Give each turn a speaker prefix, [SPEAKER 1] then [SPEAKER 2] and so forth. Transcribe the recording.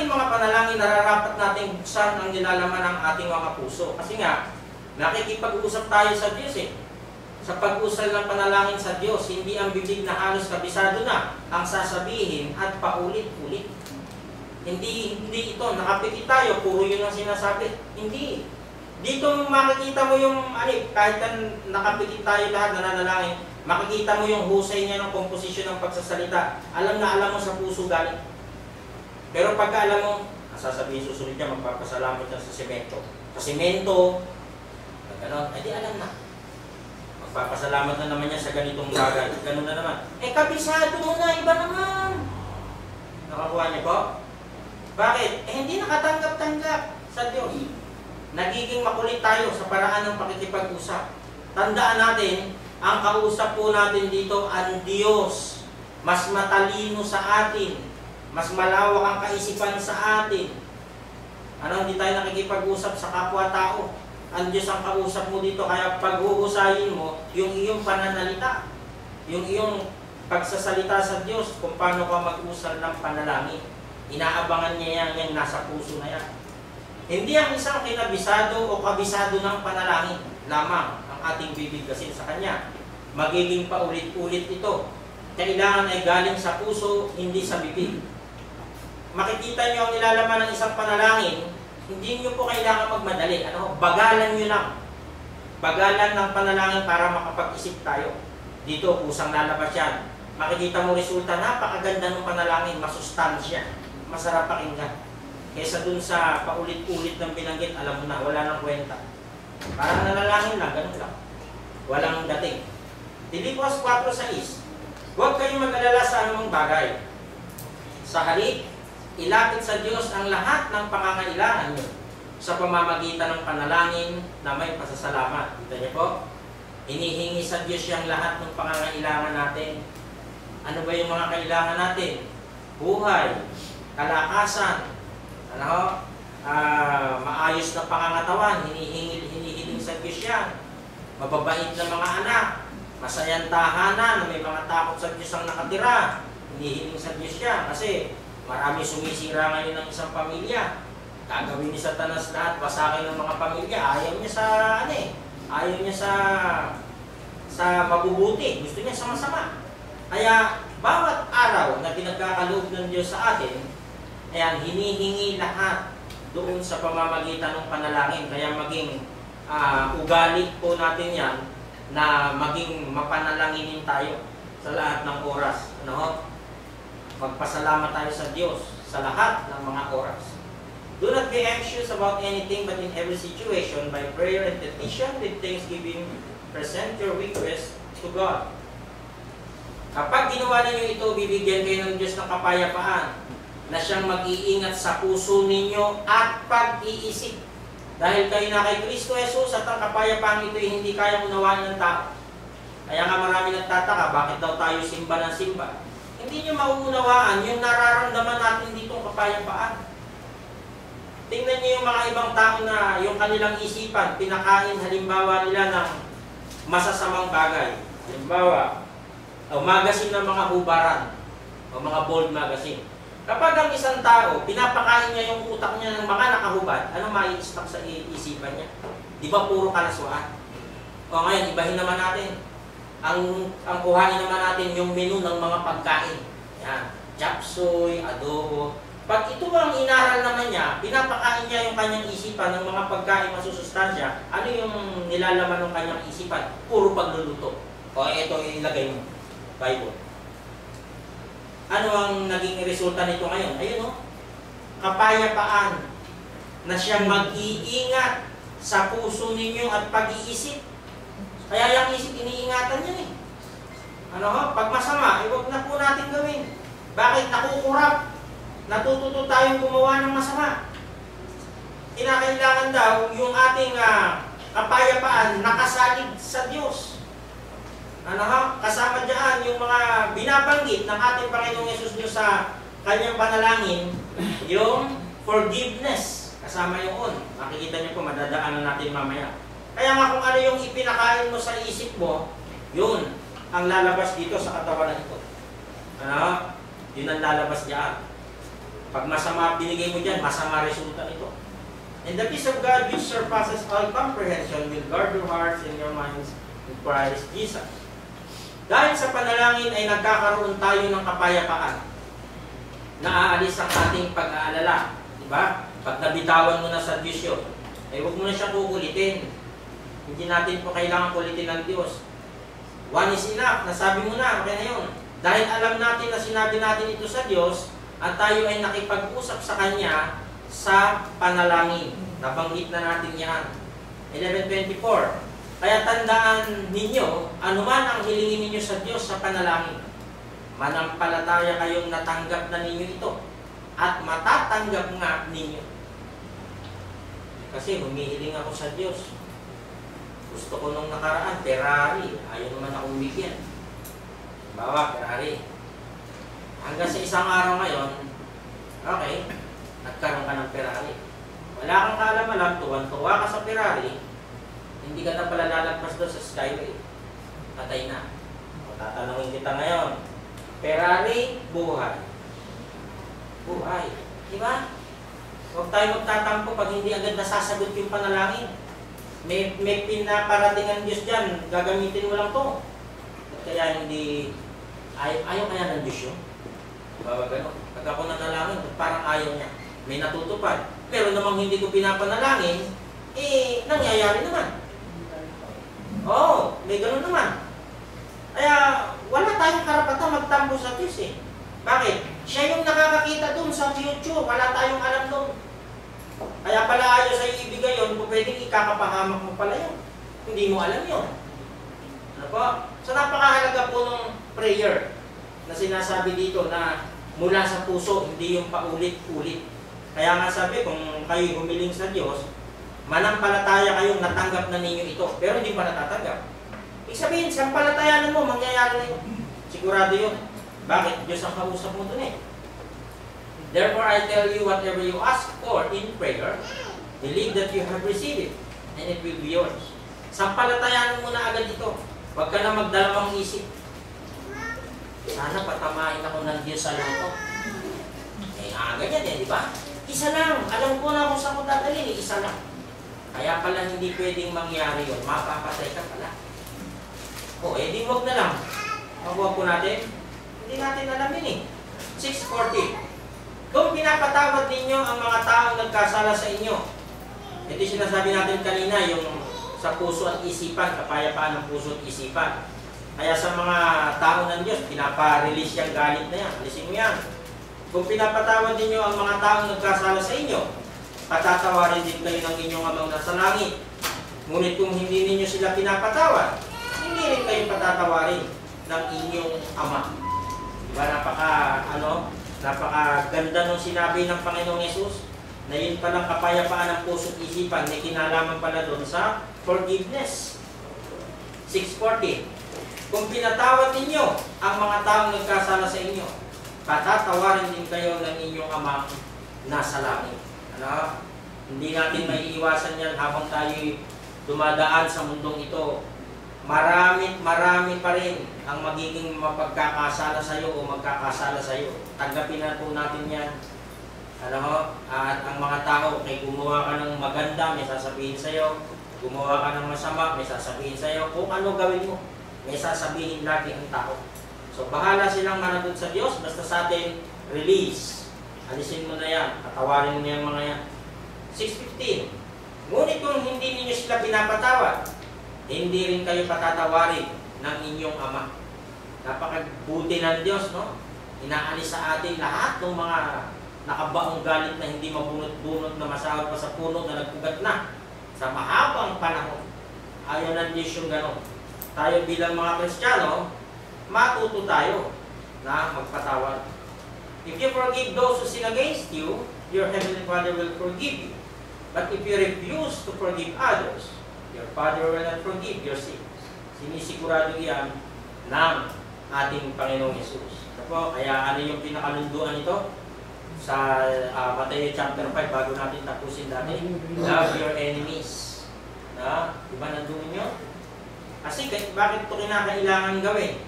[SPEAKER 1] ating mga panalangin, nararapat nating buksan ang nilalaman ng ating mga puso. Kasi nga, nakikipag-usap tayo sa Diyos eh. Sa pag-usal ng panalangin sa Diyos, hindi ang bibig na halos kabisado na ang sasabihin at paulit-ulit. Hindi ito, nakapikit tayo, puro yun ang sinasabi. Hindi. Dito makikita mo yung, kahit nakapikit tayo lahat, nananalangin, makikita mo yung husay niya ng komposisyon ng pagsasalita. Alam na alam mo sa puso galing. Pero pagka alam mo, sasabihin susunod niya, magpapasalamat niya sa semento. Sa semento, gano'n, di alam na. Magpapasalamat na naman niya sa ganitong bagay. Gano'n na naman. Kabisado mo na, iba naman. Nakakuha niyo po? Bakit? Hindi nakatanggap-tanggap sa Diyos. Nagiging makulit tayo sa paraan ng pakikipag-usap. Tandaan natin, ang kausap po natin dito, ang Diyos. Mas matalino sa atin. Mas malawak ang kaisipan sa atin. Hindi tayo nakikipag-usap sa kapwa-tao. Ang Diyos ang kausap mo dito, kaya paghuhusayin mo yung iyong pananalita, yung iyong pagsasalita sa Diyos, kung paano ka mag-usal ng panalangin. Inaabangan niya yung nasa puso na yan. Hindi ang isang kinabisado o kabisado ng panalangin lamang ang ating bibigkasin sa Kanya. Magiging paulit-ulit ito. Kailangan ay galing sa puso, hindi sa bibig. Makikita niyo ang nilalaman ng isang panalangin, hindi niyo po kailangan magmadali. Bagalan niyo lang. Bagalan ng panalangin para makapag-isip tayo. Dito, kusang lalabas yan. Makikita mo resulta, napakaganda ng panalangin, masustansya, masarap pakinggan. Kesa dun sa paulit-ulit ng binanggit, alam mo na, wala nang kwenta. Parang nanalangin lang, ganun lang. Walang dating. Filipos 4:6. Huwag kayong mag-alala sa anumang bagay. Sa halip, ilapit sa Diyos ang lahat ng pangangailangan niyo sa pamamagitan ng panalangin na may pasasalamat. Kita niyo po? Inihingi sa Diyos yung lahat ng pangangailangan natin. Ano ba yung mga kailangan natin? Buhay, kalakasan, maayos na pangangatawan, hinihiling sa Diyos yan. Mababait na mga anak, masayang tahanan, may mga takot sa Diyos ang nakatira, hinihiling sa Diyos yan. Kasi marami sumisira ngayon ng isang pamilya. Gagawin ni Satanas lahat, wasakin ng mga pamilya. Ayaw niya sa ayaw niya sa mabubuti. Gusto niya sa masama. Kaya bawat araw na pinagkakaloob ng Diyos sa atin, ayan, hinihingi lahat doon sa pamamagitan ng panalangin. Kaya maging ugali po natin yan na maging mapanalanginin tayo sa lahat ng oras. Magpasalamat tayo sa Diyos sa lahat ng mga oras. Do not be anxious about anything, but in every situation, by prayer and petition, with thanksgiving, present your request to God. Kapag ginawa ninyo ito, bibigyan kayo ng Diyos ng kapayapaan na siyang mag-iingat sa puso ninyo at pag-iisip. Dahil kayo na kay Kristo Jesus at ang kapayapaan ito ay hindi kayang unawain ng tao. Kaya nga marami nagtataka, bakit daw tayo simba ng simba? Hindi nyo mauunawaan yung nararamdaman natin dito ang kapayapaan. Tingnan nyo yung mga ibang tao na yung kanilang isipan, pinakain halimbawa nila ng masasamang bagay. Halimbawa, magazine ng mga hubaran o mga bold magazine. Kapag ang isang tao, pinapakain niya yung utak niya ng mga nakahubad, ano mai-stock sa isipan niya? Di ba puro kalaswaan? O ngayon, ibahin naman natin. Ang kuhain naman natin yung menu ng mga pagkain. Yan, chapsuy, adobo. Pag ito ang inaral naman niya, pinapakain niya yung kanyang isipan ng mga pagkain masusustansya, ano yung nilalaman ng kanyang isipan? Puro pagluluto. O ito ilagay mo, Bible. Ano ang naging resulta nito ngayon? Ayun kapayapaan na siyang mag-iingat sa puso ninyo at pag-iisip. Kaya yung isip, iniingatan niya pag masama, huwag na po natin gawin. Bakit? Nakukurap. Natututo tayong gumawa ng masama. Kinakailangan daw yung ating kapayapaan nakasalig sa Diyos. Kasama dyan yung mga binabanggit ng ating Panginoong Yesus Diyos sa kanyang panalangin, yung forgiveness. Kasama yun. Makikita niyo po, madadaanan natin mamaya. Kaya nga kung ano yung ipinakain mo sa isip mo, yun ang lalabas dito sa katawan na ito. Yun ang lalabas dyan. Pag masama binigay mo dyan, masama resulta nito. And the peace of God which surpasses all comprehension will guard your hearts and your minds in Christ Jesus. Dahil sa panalangin ay nagkakaroon tayo ng kapayapaan. Naaalis ang ating pag-aalala. Diba? Pag nabitawan mo na sa Diyos yun, ay huwag mo na siya kukulitin. Hindi natin po kailangan kulitin ng Diyos. One is enough. Nasabi mo na, okay na yun. Dahil alam natin na sinabi natin ito sa Diyos, at tayo ay nakipag-usap sa Kanya sa panalangin. Nabanggit na natin yan. 11:24. Kaya tandaan ninyo, anuman ang hilingin ninyo sa Diyos sa panalangin, manampalataya kayong natanggap na ninyo ito at matatanggap nga ninyo. Kasi humihiling ako sa Diyos. Gusto ko nung nakaraan, Ferrari. Ayaw naman akong bigyan. Bawa, Ferrari. Hanggang sa isang araw ngayon, okay, nagkaroon ka ng Ferrari. Wala kang kaalam-alam, tuwan-tuwa ka sa Ferrari, hindi ka na pala lalagpas doon sa skyway. Patay na. O, tatanungin kita ngayon, Ferrari, buhay. Buhay. Diba? Huwag tayo magtatampo pag hindi agad nasasagot yung panalangin. May pinaparating ang Diyos dyan, gagamitin mo lang to. At kaya hindi, ayaw kaya ng Diyos yun? Diba gano'n? Pag ako nanalangin, parang ayaw niya. May natutupad. Pero namang hindi ko pinapanalangin, nangyayari naman. Oo, may gano'n naman. Kaya wala tayong karapatan magtampo sa Diyos eh. Bakit? Siya yung nakakakita dun sa future. Wala tayong alam dun. Kaya pala ayaw sa'yo ibigay yun, kung pwedeng ikakapahamak mo pala yun. Hindi mo alam yun. Ano po? So napakahalaga po ng prayer na sinasabi dito na mula sa puso, hindi yung paulit-ulit. Kaya nga sabi, kung kayo humiling sa Diyos, manampalataya kayong natanggap na ninyo ito, pero hindi pa natatanggap. Ibig sabihin, sampalatayanan mo, mangyayari na yun. Sigurado yun. Bakit? Diyos ang kausap mo dun eh. Therefore, I tell you, whatever you ask for in prayer, believe that you have received it, and it will be yours. Sampalatayanan mo na agad ito. Huwag ka na magdalawang isip. Sana patamain ako ng Diyos sa loto. Ganyan eh, di ba? Isa lang. Alam ko na kung saan ko dadalhin, isa lang. Kaya pala hindi pwedeng mangyari yun. Mapapatay ka pala. O, di wag na lang. Mabuha po natin. Hindi natin alam yun eh. 6:40. Kung pinapatawad ninyo ang mga taong nagkasala sa inyo, ito sinasabi natin kanina, yung sa puso at isipan, kapayapaan ng puso at isipan. Kaya sa mga tao ng Diyos, pinapa-release yung galit na yan. Alisin mo yan. Kung pinapatawad ninyo ang mga taong nagkasala sa inyo, patatawarin din kayo ng inyong amang nasa langit. Ngunit kung hindi ninyo sila pinapatawad, hindi rin kayo patatawarin ng inyong ama. Diba napakaganda nung sinabi ng Panginoong Yesus na yun palang kapayapaan ng puso at isipan, may kinalaman pala doon sa forgiveness. 6:40. Kung pinatawad ninyo ang mga taong nagkasala sa inyo, patatawarin din kayo ng inyong amang nasa langit. Hindi natin maiiwasan yan habang tayo dumadaan sa mundong ito. Marami pa rin ang magiging mapagkakasala sa iyo o magkakasala sa iyo. Tanggapin na po natin yan. At ang mga tao, kay gumawa ka ng maganda, may sasabihin sa iyo. Gumawa ka ng masama, may sasabihin sa iyo. Kung ano gawin mo, may sasabihin lagi ang tao. So, bahala silang managot sa Diyos, basta sa atin, release. Alisin mo na yan, patawarin mo na yung mga yan. 6:15. Ngunit kung hindi ninyo sila pinapatawad, hindi rin kayo patatawarin ng inyong ama. Napakabuti ng Diyos, no? Inaalis sa atin lahat ng mga nakabaong galit na hindi mabunot-bunot na masahod pa sa puno na nagpugat na sa mahabang panahon. Ayaw ng Diyos yung gano'n. Tayo bilang mga Kristiyano, matuto tayo na magpatawad. If you forgive those who sin against you, your Heavenly Father will forgive you. But if you refuse to forgive others, your Father will not forgive your sins. Sinisigurado yan ng ating Panginoong Yesus. Kaya ano yung pinakalunduan ito? Sa Matthew chapter 5, bago natin tapusin dati, love your enemies. Diba nandun nyo? Kasi bakit ito kinakailangan gawin?